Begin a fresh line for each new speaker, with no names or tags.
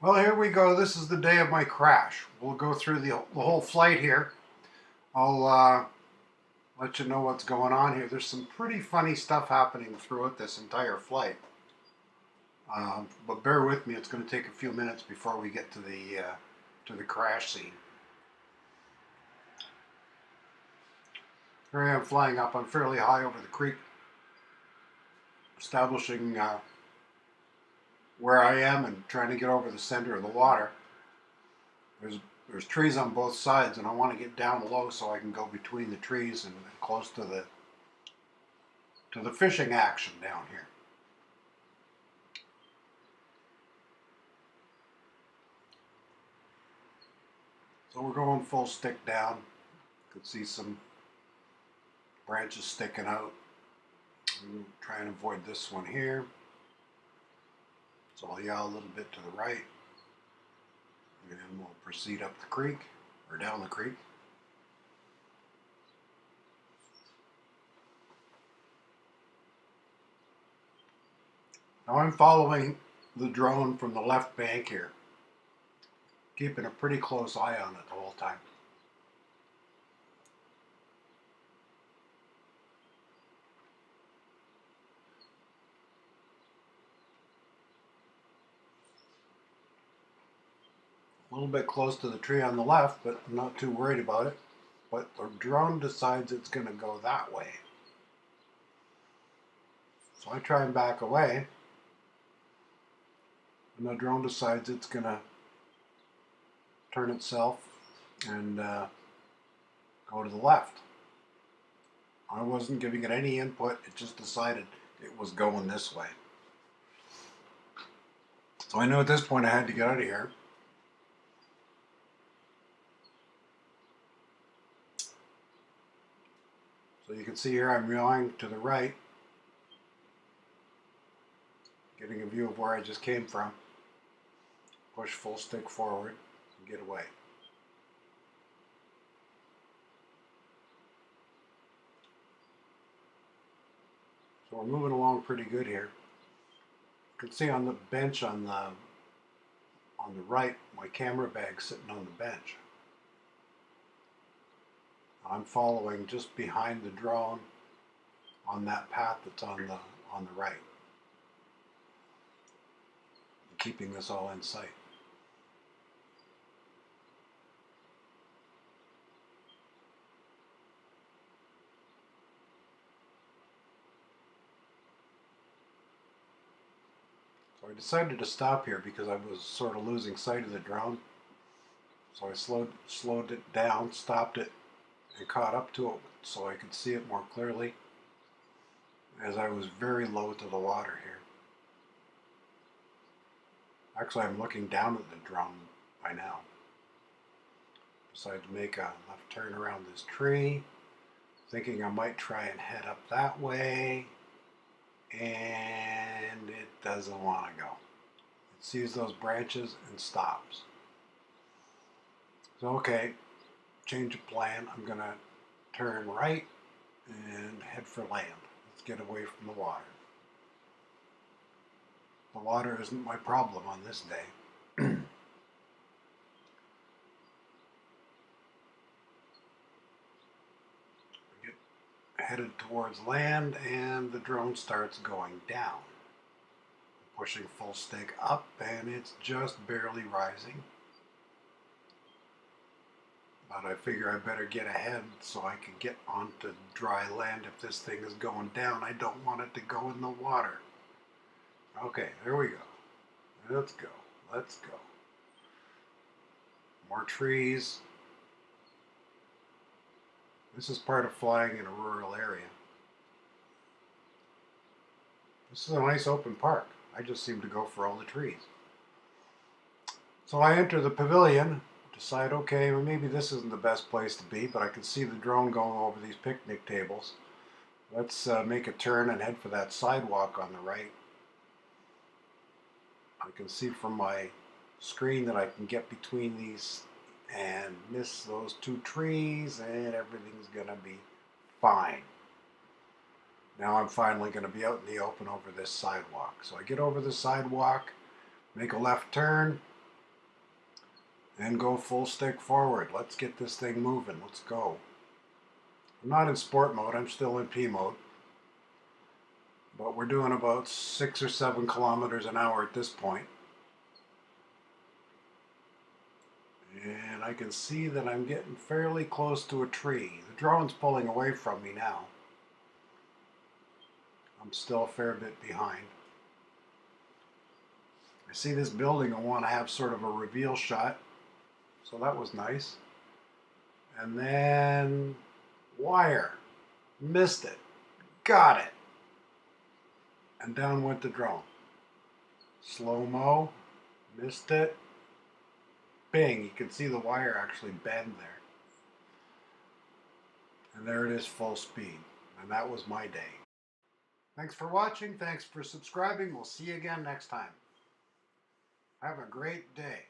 Well, here we go. This is the day of my crash. We'll go through the whole flight here. I'll let you know what's going on here. There's some pretty funny stuff happening throughout this entire flight. But bear with me. It's going to take a few minutes before we get to the crash scene. Here I am flying up. I'm fairly high over the creek, establishing where I am and trying to get over the center of the water. There's trees on both sides, and I want to get down low so I can go between the trees and close to the fishing action down here. So we're going full stick down. You can see some branches sticking out. We'll try and avoid this one here. So I'll yaw a little bit to the right, and we'll proceed up the creek, or down the creek. Now I'm following the drone from the left bank here, keeping a pretty close eye on it the whole time. A little bit close to the tree on the left, but I'm not too worried about it. But the drone decides it's going to go that way. So I try and back away, and the drone decides it's going to turn itself and go to the left. I wasn't giving it any input, it just decided it was going this way. So I knew at this point I had to get out of here. So you can see here I'm yawing to the right, getting a view of where I just came from. Push full stick forward and get away. So we're moving along pretty good here. You can see on the bench on the right, my camera bag's sitting on the bench. I'm following just behind the drone on that path that's on the right, keeping this all in sight. So I decided to stop here because I was sort of losing sight of the drone. So I slowed it down, stopped it, and caught up to it so I could see it more clearly, as I was very low to the water here. Actually, I'm looking down at the drone by now. Decided to make a left turn around this tree, thinking I might try and head up that way, and it doesn't want to go. It sees those branches and stops. So okay, change of plan. I'm going to turn right and head for land. Let's get away from the water. The water isn't my problem on this day. I get headed towards land and the drone starts going down. I'm pushing full stick up and it's just barely rising. But I figure I better get ahead so I can get onto dry land if this thing is going down. I don't want it to go in the water. Okay, there we go. Let's go. Let's go. More trees. This is part of flying in a rural area. This is a nice open park. I just seem to go for all the trees. So I enter the pavilion, decide, okay, well, maybe this isn't the best place to be, but I can see the drone going over these picnic tables. Let's make a turn and head for that sidewalk on the right. I can see from my screen that I can get between these and miss those two trees and everything's gonna be fine. Now I'm finally gonna be out in the open over this sidewalk. So I get over the sidewalk, make a left turn, and go full stick forward. Let's get this thing moving. Let's go. I'm not in sport mode, I'm still in P mode. But we're doing about 6 or 7 kilometers an hour at this point. And I can see that I'm getting fairly close to a tree. The drone's pulling away from me now. I'm still a fair bit behind. I see this building. I want to have sort of a reveal shot. So that was nice. And then wire. Missed it. Got it. And down went the drone. Slow-mo. Missed it. Bing. You can see the wire actually bend there. And there it is, full speed. And that was my day. Thanks for watching. Thanks for subscribing. We'll see you again next time. Have a great day.